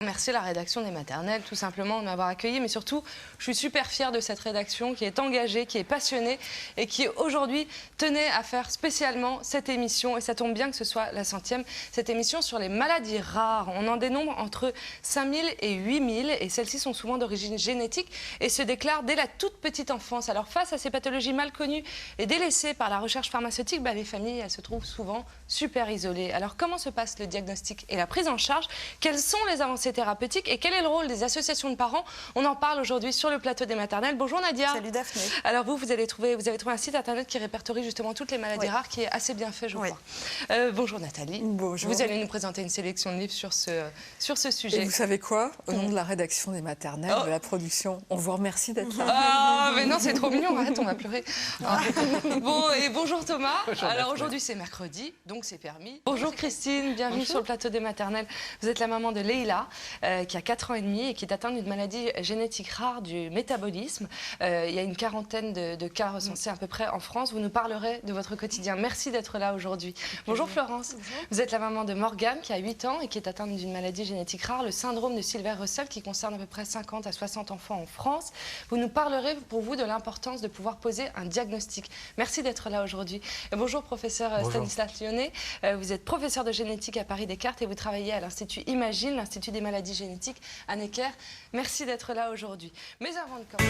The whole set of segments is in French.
Merci à la rédaction des maternelles, tout simplement, de m'avoir accueilli. Mais surtout, je suis super fière de cette rédaction qui est engagée, qui est passionnée et qui, aujourd'hui, tenait à faire spécialement cette émission. Et ça tombe bien que ce soit la 100e, cette émission sur les maladies rares. On en dénombre entre 5000 et 8000 et celles-ci sont souvent d'origine génétique et se déclarent dès la toute petite enfance. Alors, face à ces pathologies mal connues et délaissées par la recherche pharmaceutique, les familles, elles se trouvent souvent super isolées. Alors, comment se passe le diagnostic et la prise en charge? Quelles sont les avancées thérapeutiques et quel est le rôle des associations de parents? On en parle aujourd'hui sur le plateau des maternelles. Bonjour Nadia. Salut Daphné. Alors vous avez trouvé un site internet qui répertorie justement toutes les maladies rares, qui est assez bien fait, je crois. Bonjour Nathalie. Bonjour. Vous allez nous présenter une sélection de livres sur ce sujet. Et vous savez quoi? Au nom de la rédaction des maternelles, de la production, on vous remercie d'être là. Ah, mais non, c'est trop mignon, arrête, on va pleurer. Bon, et bonjour Thomas. Bonjour, alors aujourd'hui c'est mercredi, donc c'est permis. Bonjour Christine, bienvenue sur le plateau des maternelles. Vous êtes la maman de Leïla, qui a 4 ans et demi et qui est atteinte d'une maladie génétique rare du métabolisme. Il y a une quarantaine de cas recensés à peu près en France. Vous nous parlerez de votre quotidien. Merci d'être là aujourd'hui. Bonjour Florence. Bonjour. Vous êtes la maman de Morgane, qui a 8 ans et qui est atteinte d'une maladie génétique rare, le syndrome de Silver-Russell, qui concerne à peu près 50 à 60 enfants en France. Vous nous parlerez pour vous de l'importance de pouvoir poser un diagnostic. Merci d'être là aujourd'hui. Bonjour professeur Stanislas Lyonnais. Vous êtes professeur de génétique à Paris Descartes et vous travaillez à l'Institut Imagine, l'Institut des maladies génétiques à Necker. Merci d'être là aujourd'hui. Mais avant de commencer...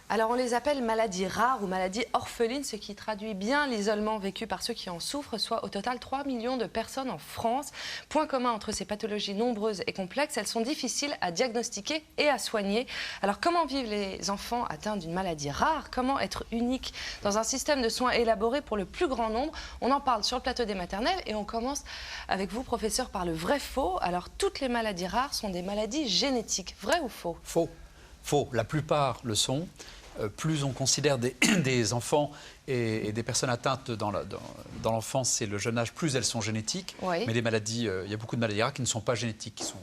Alors on les appelle maladies rares ou maladies orphelines, ce qui traduit bien l'isolement vécu par ceux qui en souffrent, soit au total 3 millions de personnes en France. Point commun entre ces pathologies nombreuses et complexes, elles sont difficiles à diagnostiquer et à soigner. Alors comment vivent les enfants atteints d'une maladie rare? Comment être unique dans un système de soins élaboré pour le plus grand nombre? On en parle sur le plateau des maternelles et on commence avec vous, professeur, par le vrai-faux. Alors toutes les maladies rares sont des maladies génétiques, vrai ou faux? Faux. Faux. La plupart le sont. Plus on considère des enfants et des personnes atteintes dans l'enfance et le jeune âge, plus elles sont génétiques. Oui. Mais les maladies, il y a beaucoup de maladies rares qui ne sont pas génétiques, qui sont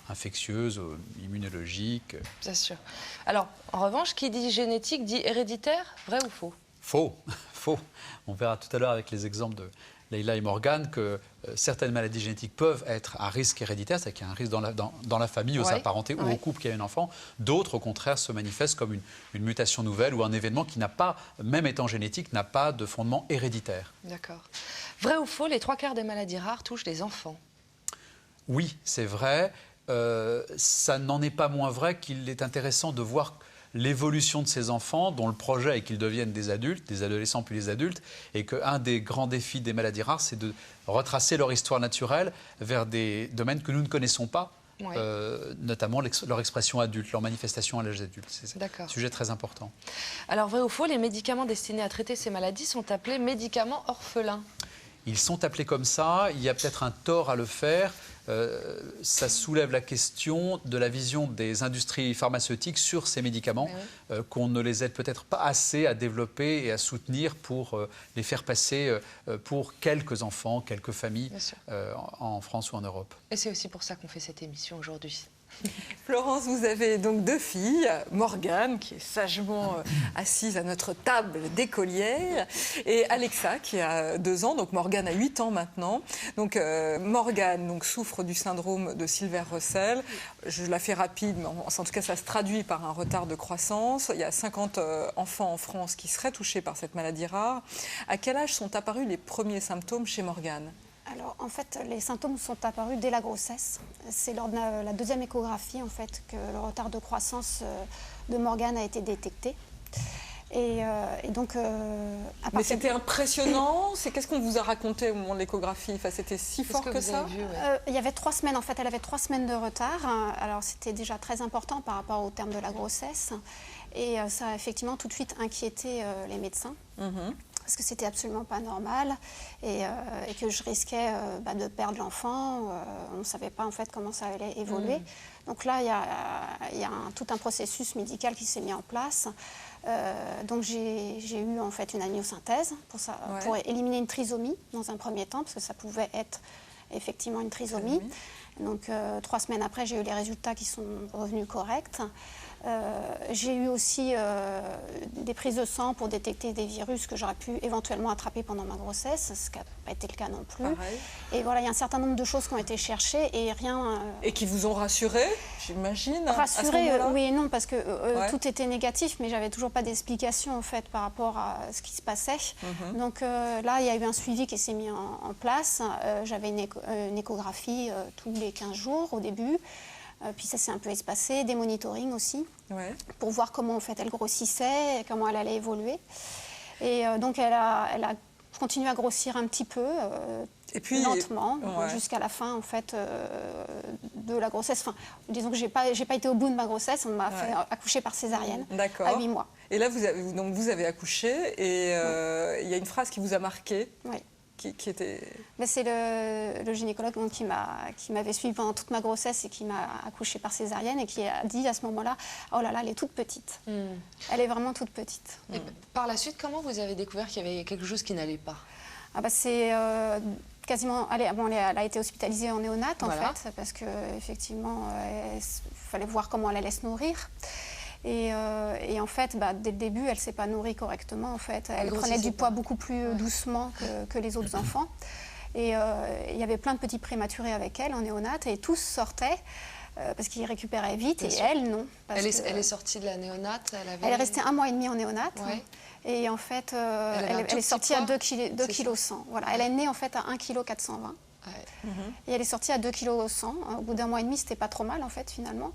infectieuses, immunologiques. Bien sûr. Alors, en revanche, qui dit génétique dit héréditaire, vrai ou faux? Faux. Faux. On verra tout à l'heure avec les exemples de Leïla et Morgane que certaines maladies génétiques peuvent être à risque héréditaire, c'est-à-dire qu'il y a un risque dans la famille, aux apparentés ou au couple qui a un enfant. D'autres, au contraire, se manifestent comme une mutation nouvelle ou un événement qui n'a pas, même étant génétique, n'a pas de fondement héréditaire. D'accord. Vrai ou faux, les 3/4 des maladies rares touchent les enfants? Oui, c'est vrai. Ça n'en est pas moins vrai qu'il est intéressant de voir l'évolution de ces enfants, dont le projet est qu'ils deviennent des adultes, des adolescents puis des adultes, et qu'un des grands défis des maladies rares, c'est de retracer leur histoire naturelle vers des domaines que nous ne connaissons pas, notamment leur expression adulte, leur manifestation à l'âge adulte. C'est un sujet très important. Alors, vrai ou faux, les médicaments destinés à traiter ces maladies sont appelés médicaments orphelins? Ils sont appelés comme ça, il y a peut-être un tort à le faire. Ça soulève la question de la vision des industries pharmaceutiques sur ces médicaments, qu'on ne les aide peut-être pas assez à développer et à soutenir pour les faire passer pour quelques enfants, quelques familles en France ou en Europe. Et c'est aussi pour ça qu'on fait cette émission aujourd'hui. Florence, vous avez donc 2 filles, Morgane, qui est sagement assise à notre table d'écolière, et Alexa, qui a 2 ans, donc Morgane a 8 ans maintenant. Donc Morgane souffre du syndrome de Silver-Russell. Je la fais rapide, mais en tout cas ça se traduit par un retard de croissance. Il y a 50 enfants en France qui seraient touchés par cette maladie rare. À quel âge sont apparus les premiers symptômes chez Morgane ? Alors, en fait, les symptômes sont apparus dès la grossesse. C'est lors de la 2e échographie, en fait, que le retard de croissance de Morgane a été détecté. Et donc, mais c'était impressionnant. Qu'est-ce qu'on vous a raconté au moment de l'échographie? Enfin, c'était si fort que ça. Il y avait 3 semaines, en fait. Elle avait 3 semaines de retard. Alors, c'était déjà très important par rapport au terme de la grossesse. Et ça a effectivement tout de suite inquiété les médecins. Parce que c'était absolument pas normal et que je risquais de perdre l'enfant. On ne savait pas en fait comment ça allait évoluer. Donc là, il y a tout un processus médical qui s'est mis en place. Donc j'ai eu en fait une amniosynthèse pour éliminer une trisomie dans un premier temps, parce que ça pouvait être effectivement une trisomie. Donc 3 semaines après, j'ai eu les résultats qui sont revenus corrects. J'ai eu aussi des prises de sang pour détecter des virus que j'aurais pu éventuellement attraper pendant ma grossesse, ce qui n'a pas été le cas non plus. Pareil. Et voilà, il y a un certain nombre de choses qui ont été cherchées et rien... Et qui vous ont rassuré, j'imagine. Rassurée, oui et non, parce que Ouais. tout était négatif, mais j'avais toujours pas d'explication en fait par rapport à ce qui se passait. Donc là, il y a eu un suivi qui s'est mis en place. J'avais une échographie tous les 15 jours au début. Puis ça s'est un peu espacé, des monitorings aussi, pour voir comment en fait elle grossissait, et comment elle allait évoluer. Et donc elle a continué à grossir un petit peu, et puis, lentement, jusqu'à la fin en fait de la grossesse. Enfin, disons que j'ai pas été au bout de ma grossesse, on m'a fait accoucher par césarienne à 8 mois. Et là, vous avez accouché et il y a une phrase qui vous a marqué. Oui. Qui était... C'est le gynécologue donc, qui m'avait suivi pendant toute ma grossesse et qui m'a accouchée par césarienne et qui a dit à ce moment-là, oh là là, elle est toute petite. Elle est vraiment toute petite. Et par la suite, comment vous avez découvert qu'il y avait quelque chose qui n'allait pas? C'est quasiment... elle a été hospitalisée en néonate en fait, parce qu'effectivement, il fallait voir comment elle allait se nourrir. Et en fait, dès le début, elle ne s'est pas nourrie correctement. En fait. Elle prenait du poids beaucoup plus doucement que les autres enfants. Et il y avait plein de petits prématurés avec elle en néonate et tous sortaient parce qu'ils récupéraient vite et elle, non. Elle est sortie de la néonate? Elle est restée 1 mois et demi en néonate. Et en fait, elle est sortie à 2,1 kg. Voilà. Elle est née en fait à 1,420 kg. Et elle est sortie à 2,1 kg. Au bout d'1 mois et demi, c'était pas trop mal en fait finalement.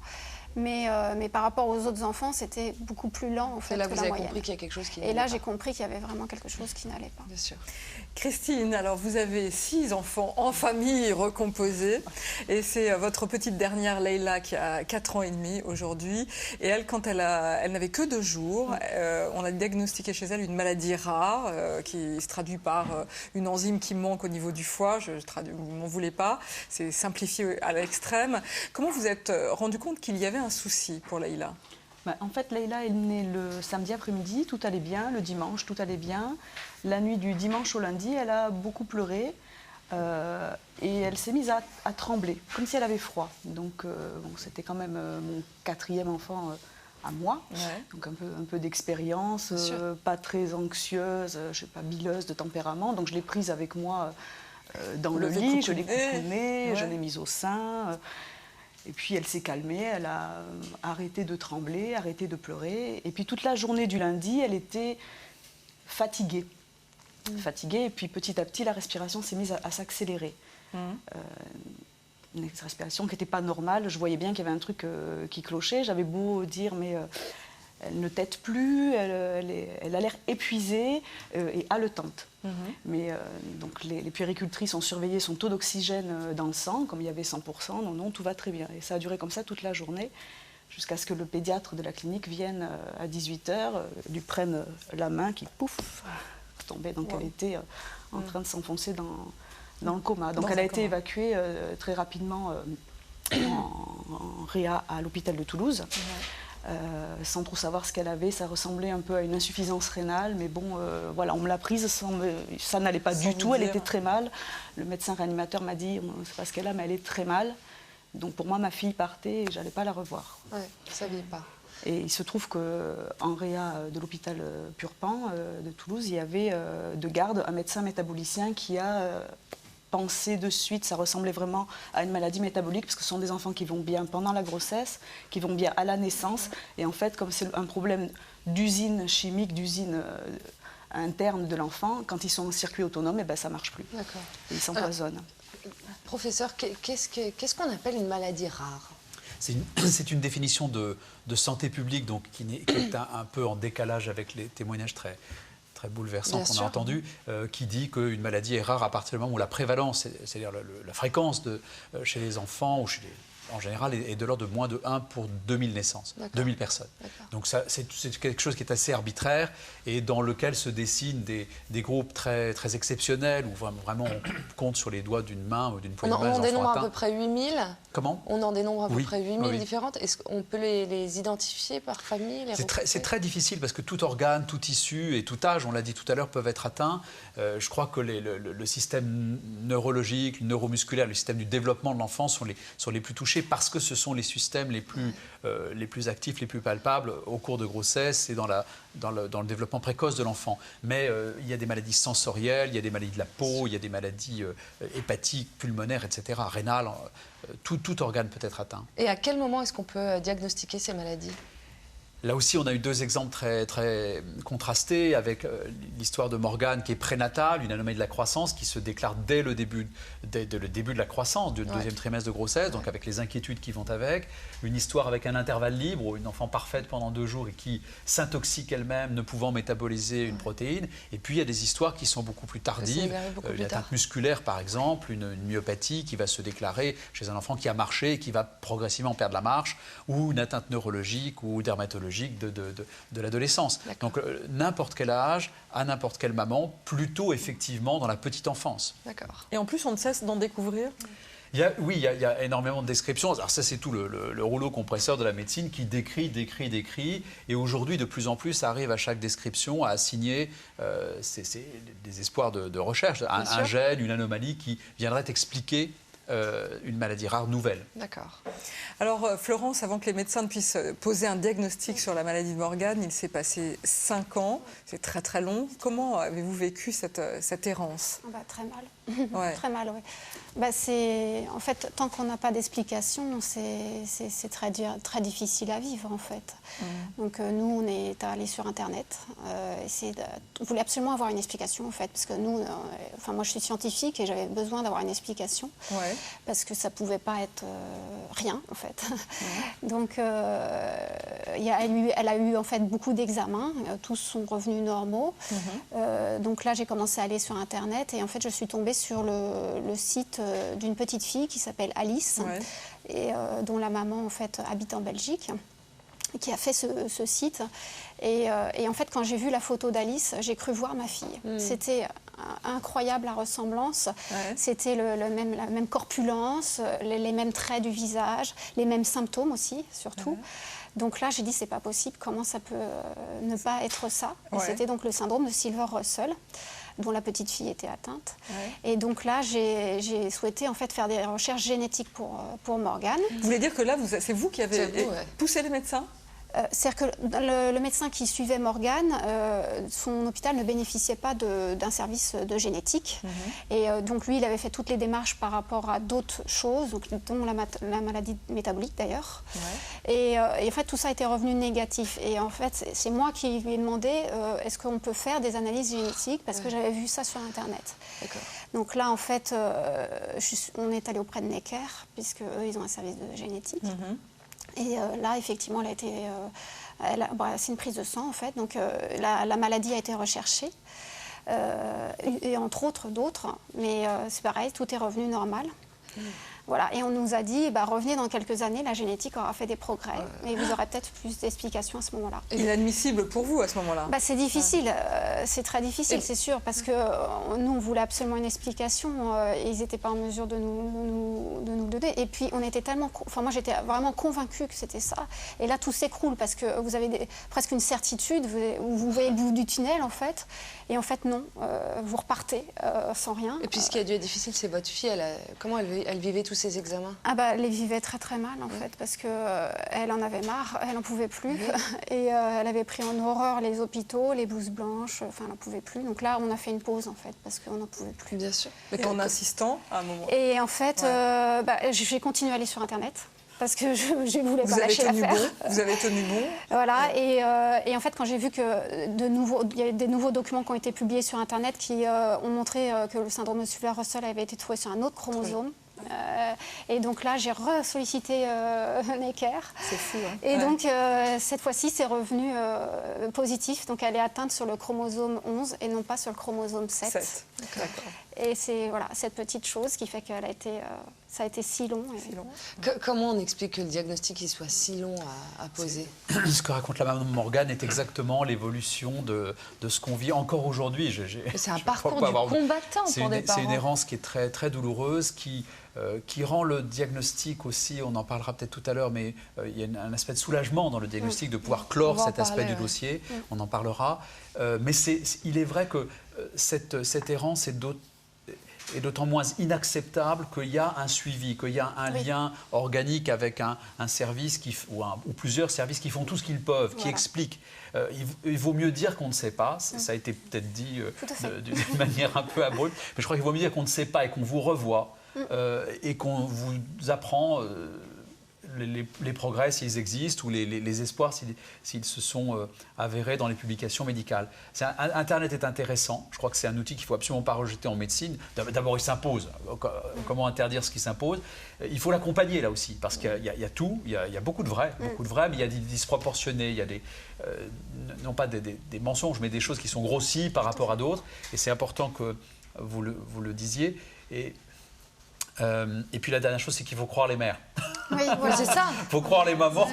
Mais par rapport aux autres enfants, c'était beaucoup plus lent en fait. Et là, que vous la avez moyenne. compris qu'il y a quelque chose qui n'allait pas. Et là, pas. j'ai compris qu'il y avait vraiment quelque chose qui n'allait pas. Bien sûr. Christine, alors vous avez 6 enfants en famille recomposée et c'est votre petite dernière Leïla qui a 4 ans et demi aujourd'hui. Et elle, quand elle n'avait que 2 jours, on a diagnostiqué chez elle une maladie rare qui se traduit par une enzyme qui manque au niveau du foie. Vous ne m'en voulez pas, c'est simplifié à l'extrême. Comment vous êtes rendu compte qu'il y avait un souci pour Leïla? En fait, Leïla est née le samedi après-midi, tout allait bien, le dimanche, tout allait bien. La nuit du dimanche au lundi, elle a beaucoup pleuré et elle s'est mise à trembler, comme si elle avait froid. Donc, c'était quand même mon 4e enfant à moi, donc un peu d'expérience, pas très anxieuse, je sais pas, bileuse de tempérament. Donc, je l'ai prise avec moi dans le lit, je l'ai coucounée, je l'ai mise au sein. Et puis elle s'est calmée, elle a arrêté de trembler, arrêté de pleurer. Et puis toute la journée du lundi, elle était fatiguée. Fatiguée, et puis petit à petit, la respiration s'est mise à s'accélérer. Une respiration qui n'était pas normale. Je voyais bien qu'il y avait un truc qui clochait. J'avais beau dire, mais elle ne tète plus, elle a l'air épuisée et haletante. Mais donc les puéricultrices ont surveillé son taux d'oxygène dans le sang, comme il y avait 100%, non, tout va très bien. Et ça a duré comme ça toute la journée, jusqu'à ce que le pédiatre de la clinique vienne à 18h, lui prenne la main qui, pouf, tombait. Donc elle était en train de s'enfoncer dans le coma. Donc elle a été évacuée très rapidement en réa à l'hôpital de Toulouse. Sans trop savoir ce qu'elle avait, ça ressemblait un peu à une insuffisance rénale, mais bon, voilà, on me l'a prise, ça n'allait pas du tout, elle était très mal. Le médecin réanimateur m'a dit, on ne sait pas ce qu'elle a, mais elle est très mal. Donc pour moi, ma fille partait et je n'allais pas la revoir. Ouais, vous ne saviez pas. Et il se trouve qu'en réa de l'hôpital Purpan de Toulouse, il y avait de garde un médecin métabolicien qui a pensé de suite, ça ressemblait vraiment à une maladie métabolique, parce que ce sont des enfants qui vont bien pendant la grossesse, qui vont bien à la naissance. Et en fait, comme c'est un problème d'usine chimique, d'usine interne de l'enfant, quand ils sont en circuit autonome, ça ne marche plus. D'accord. Ils s'empoisonnent. Professeur, qu'est-ce qu'on appelle une maladie rare? C'est une définition de santé publique donc, qui est un peu en décalage avec les témoignages très bouleversants qu'on a entendus, qui dit qu'une maladie est rare à partir du moment où la prévalence, c'est-à-dire la fréquence chez les enfants ou en général, est de l'ordre de moins de 1 pour 2000 naissances, 2000 personnes. Donc c'est quelque chose qui est assez arbitraire et dans lequel se dessinent des groupes très, très exceptionnels où vraiment on compte sur les doigts d'une main ou d'une poignée de main. On en dénombre à peu près 8000. Comment? On en dénombre à peu près 8000 différentes. Est-ce qu'on peut les identifier par famille? C'est très difficile parce que tout organe, tout tissu et tout âge, on l'a dit tout à l'heure, peuvent être atteints. Je crois que le système neurologique, neuromusculaire, le système du développement de l'enfant sont les plus touchés. accoucher parce que ce sont les systèmes les plus actifs, les plus palpables au cours de grossesse et dans le développement précoce de l'enfant. Mais il y a des maladies sensorielles, il y a des maladies de la peau, il y a des maladies hépatiques, pulmonaires, etc., rénales. Tout organe peut être atteint. Et à quel moment est-ce qu'on peut diagnostiquer ces maladies ? Là aussi, on a eu 2 exemples très, très contrastés avec l'histoire de Morgane qui est prénatale, une anomalie de la croissance qui se déclare dès le début de la croissance, du deuxième trimestre de grossesse, donc avec les inquiétudes qui vont avec. Une histoire avec un intervalle libre, une enfant parfaite pendant 2 jours et qui s'intoxique elle-même, ne pouvant métaboliser une protéine. Et puis il y a des histoires qui sont beaucoup plus tardives. Une atteinte musculaire, par exemple, une myopathie qui va se déclarer chez un enfant qui a marché et qui va progressivement perdre la marche, ou une atteinte neurologique ou dermatologique de l'adolescence. Donc n'importe quel âge, à n'importe quelle maman, plutôt effectivement dans la petite enfance. D'accord. Et en plus, on ne cesse d'en découvrir. Il y a énormément de descriptions. Alors ça, c'est tout le rouleau compresseur de la médecine qui décrit. Et aujourd'hui, de plus en plus, ça arrive à chaque description à assigner des espoirs de recherche. Un gène, une anomalie qui viendrait expliquer une maladie rare nouvelle. D'accord. Alors Florence, avant que les médecins ne puissent poser un diagnostic sur la maladie de Morgane, il s'est passé 5 ans, c'est très très long. Comment avez-vous vécu cette errance ? Très mal. Ouais. Très mal, oui. En fait, tant qu'on n'a pas d'explication, c'est très difficile à vivre, en fait. Donc nous, on est allés sur Internet. On voulait absolument avoir une explication, en fait, parce que nous, moi je suis scientifique et j'avais besoin d'avoir une explication, parce que ça ne pouvait pas être rien, en fait. Donc elle a eu en fait beaucoup d'examens, tous sont revenus normaux. Donc là, j'ai commencé à aller sur Internet et en fait, je suis tombée sur le site d'une petite fille qui s'appelle Alice, et dont la maman en fait habite en Belgique, qui a fait ce site. Et en fait, quand j'ai vu la photo d'Alice, j'ai cru voir ma fille. C'était incroyable la ressemblance. C'était la même corpulence, les mêmes traits du visage, les mêmes symptômes aussi, surtout. Donc là, j'ai dit, c'est pas possible, comment ça peut ne pas être ça ? Et c'était donc le syndrome de Silver-Russell, dont la petite fille était atteinte. Et donc là, j'ai souhaité en fait faire des recherches génétiques pour Morgane. Vous voulez dire que là, c'est vous qui avez poussé les médecins ? C'est-à-dire que le médecin qui suivait Morgane, son hôpital ne bénéficiait pas d'un service de génétique. Et donc lui, il avait fait toutes les démarches par rapport à d'autres choses, dont la maladie métabolique d'ailleurs. Et en fait, tout ça était revenu négatif. Et en fait, c'est moi qui lui ai demandé, est-ce qu'on peut faire des analyses génétiques, parce que j'avais vu ça sur Internet. Donc là, en fait, on est allé auprès de Necker, puisque eux, ils ont un service de génétique. Et là, effectivement, c'est une prise de sang, en fait. Donc, la maladie a été recherchée, et entre autres d'autres. Mais c'est pareil, tout est revenu normal. Voilà, et on nous a dit, revenez dans quelques années, la génétique aura fait des progrès, et vous aurez peut-être plus d'explications à ce moment-là. Inadmissible pour vous à ce moment-là ? C'est difficile, c'est très difficile, c'est sûr, parce que nous, on voulait absolument une explication, et ils n'étaient pas en mesure de nous donner. Et puis, on était tellement... moi, j'étais vraiment convaincue que c'était ça. Et là, tout s'écroule, parce que vous avez presque une certitude, vous voyez le bout du tunnel, en fait. Et en fait, non, vous repartez sans rien. Et puis, ce qui a dû être difficile, c'est votre fille. Comment elle vivait tous ces examens ? Elle les vivait très très mal, en fait, parce qu'elle en avait marre, elle n'en pouvait plus. Et elle avait pris en horreur les hôpitaux, les blouses blanches, elle n'en pouvait plus. Donc là, on a fait une pause, en fait, parce qu'on n'en pouvait plus. Bien sûr. Et en insistant, à un moment. Et en fait, j'ai continué à aller sur Internet, parce que je ne voulais pas lâcher l'affaire. Vous avez tenu bon. Voilà, et en fait, quand j'ai vu qu'il y avait des nouveaux documents qui ont été publiés sur Internet qui ont montré que le syndrome de Silver-Russell avait été trouvé sur un autre chromosome. Et donc là, j'ai ressollicité Necker. C'est fou, hein. Et donc, cette fois-ci, c'est revenu positif. Donc, elle est atteinte sur le chromosome 11 et non pas sur le chromosome 7. D'accord. Et c'est cette petite chose qui fait qu'elle a été... ça a été si long. Comment on explique que le diagnostic il soit si long à poser ? Ce que raconte la maman de Morgane est exactement l'évolution de ce qu'on vit encore aujourd'hui. C'est un parcours du combattant pour des parents. C'est une errance qui est très, très douloureuse, qui rend le diagnostic aussi, on en parlera peut-être tout à l'heure, mais il y a un aspect de soulagement dans le diagnostic, de pouvoir clore cet aspect du dossier, on en parlera. Mais il est vrai que cette errance est d'autant moins inacceptable qu'il y a un suivi, qu'il y a un lien organique avec un service ou plusieurs services qui font tout ce qu'ils peuvent, qui expliquent. Il vaut mieux dire qu'on ne sait pas, ça a été peut-être dit d'une manière un peu abrupte, mais je crois qu'il vaut mieux dire qu'on ne sait pas et qu'on vous revoit et qu'on vous apprend les progrès s'ils existent ou les espoirs s'ils se sont avérés dans les publications médicales. Internet est intéressant, je crois que c'est un outil qu'il ne faut absolument pas rejeter en médecine. D'abord, il s'impose. Comment interdire ce qui s'impose? Il faut l'accompagner là aussi, parce qu'il y a tout, il y a beaucoup de vrai, mais il y a des disproportionnés, il y a non pas des mensonges, mais des choses qui sont grossies par rapport à d'autres, et c'est important que vous le disiez. Et puis la dernière chose, c'est qu'il faut croire les mères. Oui, voilà. C'est ça. Il faut croire les mamans.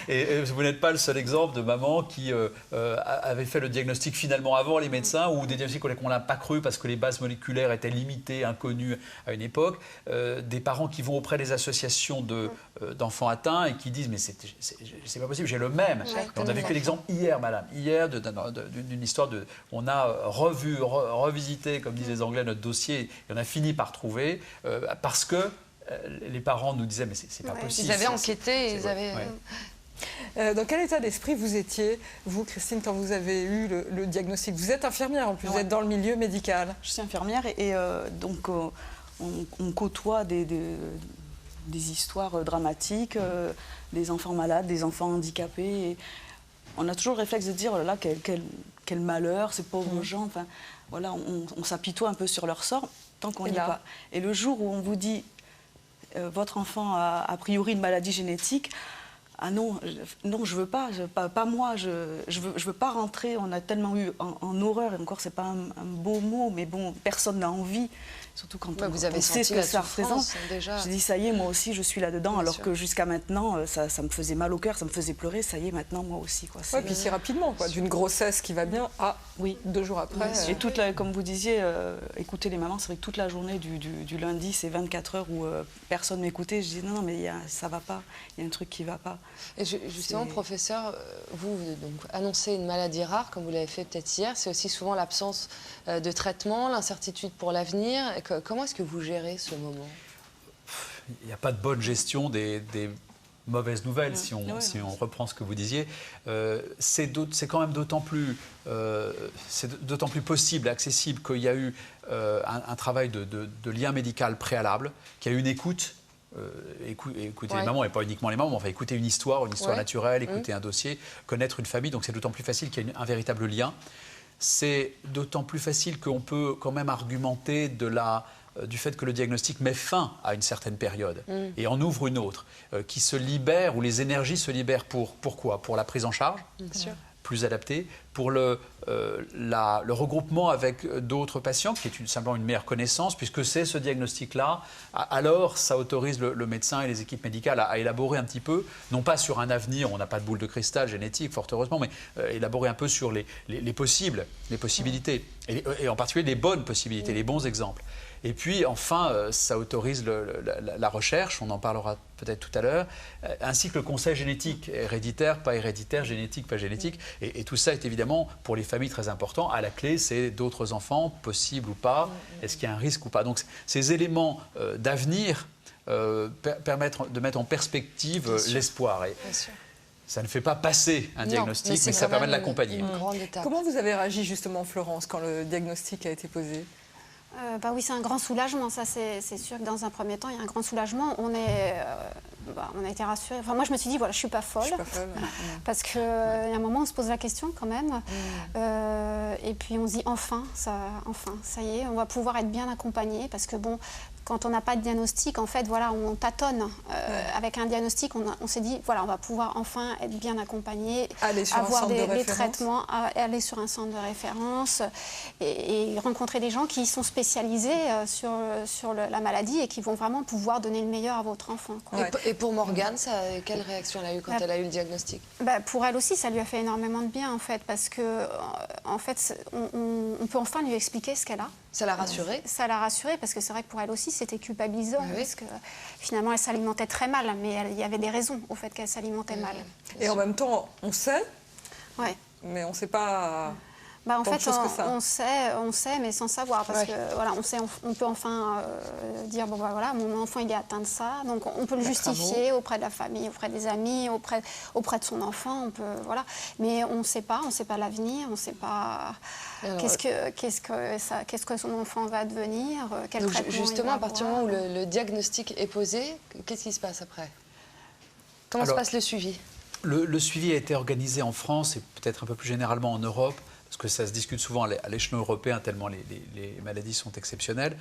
Et vous n'êtes pas le seul exemple de maman qui avait fait le diagnostic finalement avant les médecins, ou des diagnostics qu'on n'a pas cru parce que les bases moléculaires étaient limitées, inconnues à une époque. Des parents qui vont auprès des associations d'enfants atteints et qui disent mais c'est pas possible, j'ai le même. On a vécu l'exemple hier, madame, d'une histoire on a revisité, comme disent les Anglais, notre dossier et on a fini par trouver parce que les parents nous disaient mais c'est pas possible. Ils avaient enquêté, ils avaient... Dans quel état d'esprit vous étiez, vous, Christine, quand vous avez eu le diagnostic? Vous êtes infirmière en plus, vous êtes dans le milieu médical. Je suis infirmière et donc on côtoie des histoires dramatiques, des enfants malades, des enfants handicapés. Et on a toujours le réflexe de dire, oh là là, quel malheur, ces pauvres gens. Enfin, voilà, on s'apitoie un peu sur leur sort tant qu'on n'y est pas. Et le jour où on vous dit, votre enfant a priori une maladie génétique, ah non, je veux pas, pas moi, je veux pas rentrer. On a tellement eu en horreur, et encore c'est pas un beau mot, mais bon, personne n'a envie, surtout quand on sait ce que ça représente. Je dis ça y est, moi aussi je suis là-dedans, alors que jusqu'à maintenant ça me faisait mal au cœur, ça me faisait pleurer, ça y est maintenant moi aussi. Oui, puis si rapidement, d'une grossesse qui va bien, oui, 2 jours après. Et comme vous disiez, écouter les mamans, c'est vrai que toute la journée du lundi, c'est 24 heures où personne m'écoutait, je dis non mais ça va pas, il y a un truc qui va pas. Et justement, professeur, vous donc annoncez une maladie rare, comme vous l'avez fait peut-être hier. C'est aussi souvent l'absence de traitement, l'incertitude pour l'avenir. Comment est-ce que vous gérez ce moment? Il n'y a pas de bonne gestion des mauvaises nouvelles, si on reprend ce que vous disiez. C'est quand même d'autant plus possible, accessible qu'il y a eu un travail de lien médical préalable, qu'il y a eu une écoute. Écouter les mamans, et pas uniquement les mamans, enfin écouter une histoire naturelle, écouter un dossier, connaître une famille, donc c'est d'autant plus facile qu'il y a un véritable lien. C'est d'autant plus facile qu'on peut quand même argumenter du fait que le diagnostic met fin à une certaine période et en ouvre une autre, qui se libère, où les énergies se libèrent pourquoi? Pour la prise en charge, plus adaptée, pour le regroupement avec d'autres patients, qui est simplement une meilleure connaissance, puisque c'est ce diagnostic-là. Alors, ça autorise le médecin et les équipes médicales à élaborer un petit peu, non pas sur un avenir, on n'a pas de boule de cristal génétique, fort heureusement, mais élaborer un peu sur les possibles, les possibilités, et en particulier les bonnes possibilités, les bons exemples. Et puis, enfin, ça autorise la recherche, on en parlera peut-être tout à l'heure, ainsi que le conseil génétique, héréditaire, pas héréditaire, génétique, pas génétique. Et tout ça est évidemment, pour les familles, très important. À la clé, c'est d'autres enfants, possibles ou pas, est-ce qu'il y a un risque ou pas. Donc, ces éléments d'avenir permettent de mettre en perspective l'espoir. Ça ne fait pas passer un diagnostic, mais ça permet de l'accompagner. Comment vous avez réagi justement, Florence, quand le diagnostic a été posé? Oui, c'est un grand soulagement, ça c'est sûr que dans un premier temps, il y a un grand soulagement. On a été rassurés. Enfin, moi, je me suis dit, voilà, je ne suis pas folle. Parce qu'il y a un moment, on se pose la question quand même. Et puis, on se dit, enfin, ça y est, on va pouvoir être bien accompagné. Parce que, bon, quand on n'a pas de diagnostic, en fait, voilà, on tâtonne. Avec un diagnostic, on s'est dit, voilà, on va pouvoir enfin être bien accompagné, avoir des traitements, aller sur un centre de référence et rencontrer des gens qui sont spécialisés sur la maladie et qui vont vraiment pouvoir donner le meilleur à votre enfant. Et pour Morgane, quelle réaction elle a eu quand elle a eu le diagnostic? Pour elle aussi, ça lui a fait énormément de bien, en fait, parce que, en fait, on peut enfin lui expliquer ce qu'elle a. Ça l'a rassurée? Ça l'a rassurée, parce que c'est vrai que pour elle aussi, c'était culpabilisant, parce que finalement, elle s'alimentait très mal, mais il y avait des raisons au fait qu'elle s'alimentait mal. Et en même temps, on sait, mais on ne sait pas... En Tant de fait, choses que ça. on sait, mais sans savoir, parce Ouais. que voilà, on peut enfin dire bon voilà, mon enfant il est atteint de ça, donc on peut le justifier auprès de la famille, auprès des amis, auprès de son enfant, on peut voilà, mais on ne sait pas l'avenir, on ne sait pas Alors, qu'est-ce que son enfant va devenir, quel Donc traitement justement, il va à partir du moment où avoir. le diagnostic est posé, qu'est-ce qui se passe après? Comment se Alors, passe le suivi? Le suivi a été organisé en France et peut-être un peu plus généralement en Europe, parce que ça se discute souvent à l'échelon européen, tellement les maladies sont exceptionnelles.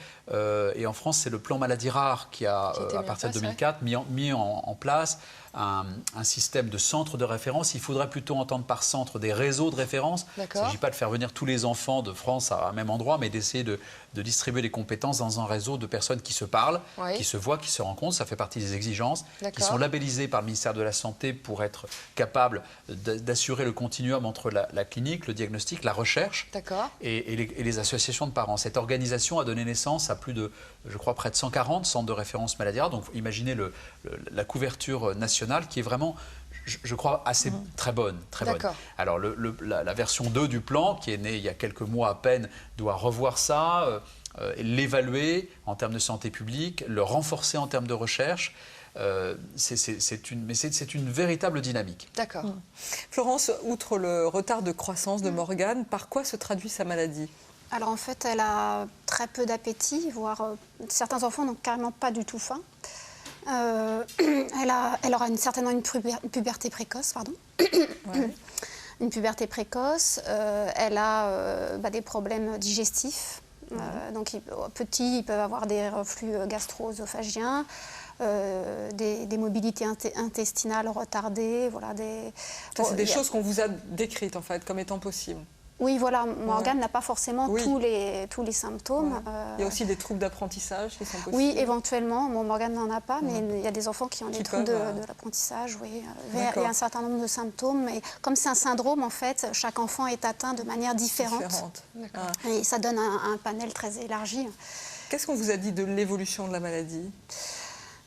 Et en France, c'est le plan maladies rares qui a, Qui a été à mis en partir de place, 2004, mis en place un système de centres de référence. Il faudrait plutôt entendre par centre des réseaux de référence. Il ne D'accord. s'agit pas de faire venir tous les enfants de France à un même endroit, mais d'essayer de distribuer les compétences dans un réseau de personnes qui se parlent, Oui. qui se voient, qui se rencontrent. Ça fait partie des exigences, qui D'accord. sont labellisées par le ministère de la Santé pour être capables d'assurer le continuum entre la clinique, le diagnostic, la recherche D'accord. et les associations de parents. Cette organisation a donné naissance à plus de, je crois, près de 140 centres de référence maladies rares. Donc imaginez la couverture nationale qui est vraiment, je crois, assez très bonne. Très bonne. D'accord. Alors la version 2 du plan, qui est née il y a quelques mois à peine, doit revoir ça, l'évaluer en termes de santé publique, le renforcer en termes de recherche. C'est une véritable dynamique. D'accord. Florence, outre le retard de croissance de Morgane, par quoi se traduit sa maladie? Alors en fait, elle a très peu d'appétit, voire certains enfants n'ont carrément pas du tout faim. Elle aura certainement une puberté précoce, pardon. Ouais. Une puberté précoce. Elle a des problèmes digestifs. Donc petits, ils peuvent avoir des reflux gastro-œsophagiens, des mobilités intestinales retardées. Voilà, Ça, c'est des choses qu'on vous a décrites en fait comme étant possibles. Oui, voilà, Morgane n'a pas forcément Oui. tous les symptômes. Ouais. Il y a aussi des troubles d'apprentissage qui sont possibles. Oui, éventuellement. Bon, Morgane n'en a pas, mais il y a des enfants qui ont des troubles de peuvent, l'apprentissage. Oui. Il y D'accord. a un certain nombre de symptômes. Mais comme c'est un syndrome, en fait, chaque enfant est atteint de manière différente. D'accord. Ah. Et ça donne un panel très élargi. Qu'est-ce qu'on vous a dit de l'évolution de la maladie?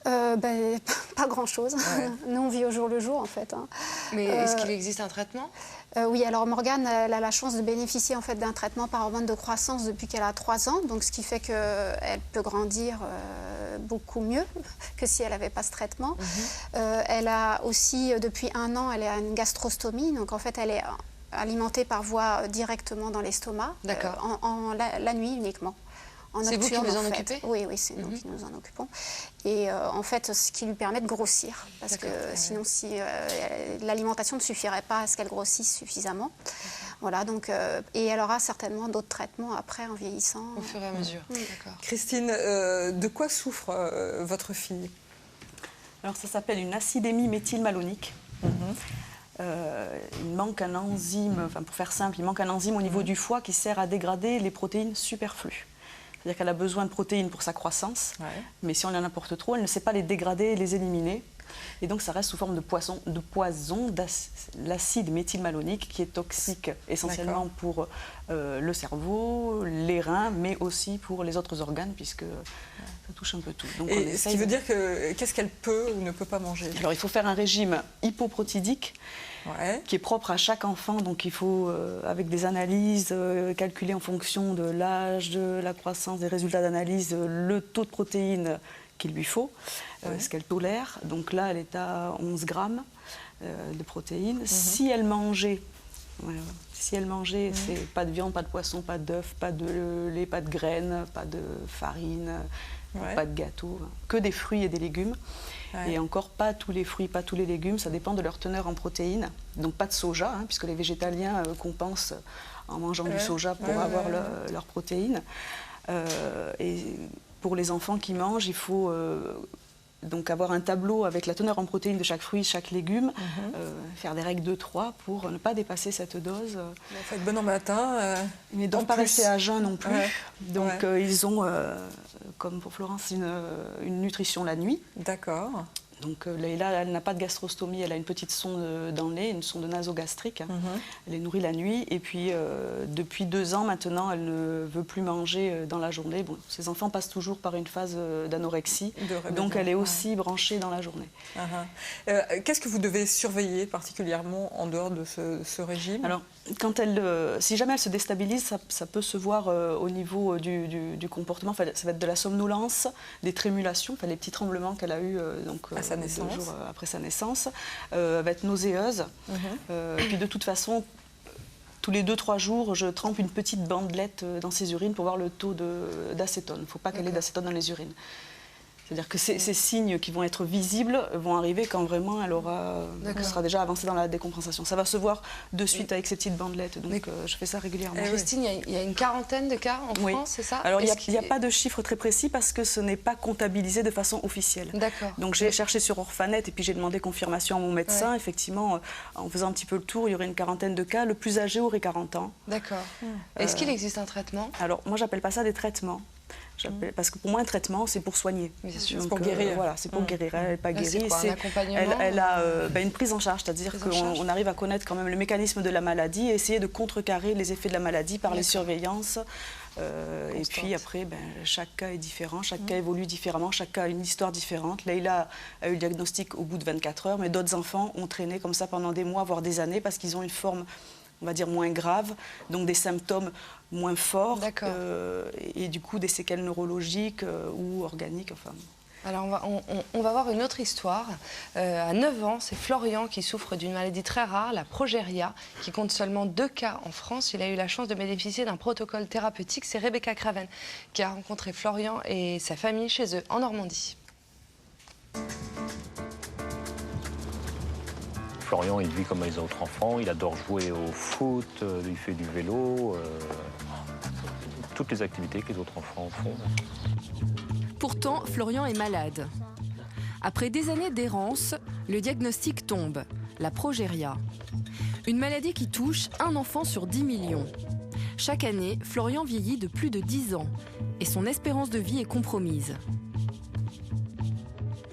Pas grand-chose. Ouais. Nous, on vit au jour le jour, en fait. Mais est-ce qu'il existe un traitement? Oui, alors Morgane, elle a la chance de bénéficier en fait d'un traitement par hormone de croissance depuis qu'elle a 3 ans, donc ce qui fait qu'elle peut grandir beaucoup mieux que si elle n'avait pas ce traitement. Elle a aussi, depuis 1 an, elle a une gastrostomie, donc en fait elle est alimentée par voie directement dans l'estomac, la nuit uniquement. C'est vous qui vous en occupez? Oui, c'est nous qui nous en occupons. Et en fait, ce qui lui permet de grossir. Parce que sinon, si l'alimentation ne suffirait pas à ce qu'elle grossisse suffisamment. Voilà, donc, et elle aura certainement d'autres traitements après en vieillissant. Au fur et à mesure. D'accord. Christine, de quoi souffre votre fille? Alors ça s'appelle une acidémie méthylmalonique. Il manque un enzyme, enfin pour faire simple, il manque un enzyme au niveau du foie qui sert à dégrader les protéines superflues. C'est-à-dire qu'elle a besoin de protéines pour sa croissance, mais si on en apporte trop, elle ne sait pas les dégrader et les éliminer. Et donc ça reste sous forme de poison, l'acide méthylmalonique qui est toxique essentiellement pour le cerveau, les reins, mais aussi pour les autres organes puisque ça touche un peu tout. Donc, et ce qui veut dire que qu'est-ce qu'elle peut ou ne peut pas manger? Alors il faut faire un régime hypoprotidique. Qui est propre à chaque enfant, donc il faut, avec des analyses, calculer en fonction de l'âge, de la croissance, des résultats d'analyse, le taux de protéines qu'il lui faut, ce qu'elle tolère. Donc là, elle est à 11 grammes de protéines. Si elle mangeait, c'est pas de viande, pas de poisson, pas d'œufs, pas de lait, pas de graines, pas de farine, pas de gâteau, que des fruits et des légumes. Et encore, pas tous les fruits, pas tous les légumes, ça dépend de leur teneur en protéines. Donc pas de soja, puisque les végétaliens compensent en mangeant du soja pour avoir leurs protéines. Et pour les enfants qui mangent, il faut donc avoir un tableau avec la teneur en protéines de chaque fruit, chaque légume, faire des règles de 3 pour ne pas dépasser cette dose. Vous faites bon en matin. Mais donc pas rester à jeun non plus. Donc ils ont, comme pour Florence, une nutrition la nuit. D'accord. Donc Leïla, elle n'a pas de gastrostomie, elle a une petite sonde dans le nez, une sonde nasogastrique. Elle est nourrie la nuit et puis depuis 2 ans maintenant, elle ne veut plus manger dans la journée. Bon, ces enfants passent toujours par une phase d'anorexie, donc elle est aussi branchée dans la journée. Qu'est-ce que vous devez surveiller particulièrement en dehors de ce régime? Alors, si jamais elle se déstabilise, ça peut se voir au niveau du comportement. Enfin, ça va être de la somnolence, des trémulations, les petits tremblements qu'elle a eus à sa naissance. 2 jours après sa naissance. Elle va être nauséeuse. Et puis de toute façon, tous les 2-3 jours, je trempe une petite bandelette dans ses urines pour voir le taux d'acétone. Il ne faut pas qu'elle ait d'acétone dans les urines. C'est-à-dire que ces signes qui vont être visibles vont arriver quand vraiment elle sera déjà avancée dans la décompensation. Ça va se voir de suite avec ces petites bandelettes, donc je fais ça régulièrement. Christine, il y a une quarantaine de cas en France, c'est ça? Alors il n'y a pas de chiffre très précis parce que ce n'est pas comptabilisé de façon officielle. D'accord. Donc j'ai cherché sur Orphanet et puis j'ai demandé confirmation à mon médecin. Effectivement, en faisant un petit peu le tour, il y aurait une quarantaine de cas. Le plus âgé aurait 40 ans. D'accord. Est-ce qu'il existe un traitement? Alors moi, j'appelle pas ça des traitements. Parce que pour moi, un traitement, c'est pour soigner. C'est pour guérir. Voilà, c'est pour guérir. Elle n'est pas guérie. C'est un accompagnement. Elle a une prise en charge, c'est-à-dire qu'on arrive à connaître quand même le mécanisme de la maladie et essayer de contrecarrer les effets de la maladie par les surveillances. Et puis après, chaque cas est différent, chaque cas évolue différemment, chaque cas a une histoire différente. Leïla a eu le diagnostic au bout de 24 heures, mais d'autres enfants ont traîné comme ça pendant des mois, voire des années, parce qu'ils ont une forme, on va dire, moins grave, donc des symptômes moins forts, et du coup des séquelles neurologiques ou organiques. Enfin. Alors on va voir une autre histoire. À 9 ans, c'est Florian qui souffre d'une maladie très rare, la progéria, qui compte seulement 2 cas en France. Il a eu la chance de bénéficier d'un protocole thérapeutique. C'est Rebecca Craven qui a rencontré Florian et sa famille chez eux en Normandie. Florian, il vit comme les autres enfants, il adore jouer au foot, il fait du vélo, toutes les activités que les autres enfants font. Pourtant, Florian est malade. Après des années d'errance, le diagnostic tombe, la progéria. Une maladie qui touche un enfant sur 10 millions. Chaque année, Florian vieillit de plus de 10 ans et son espérance de vie est compromise.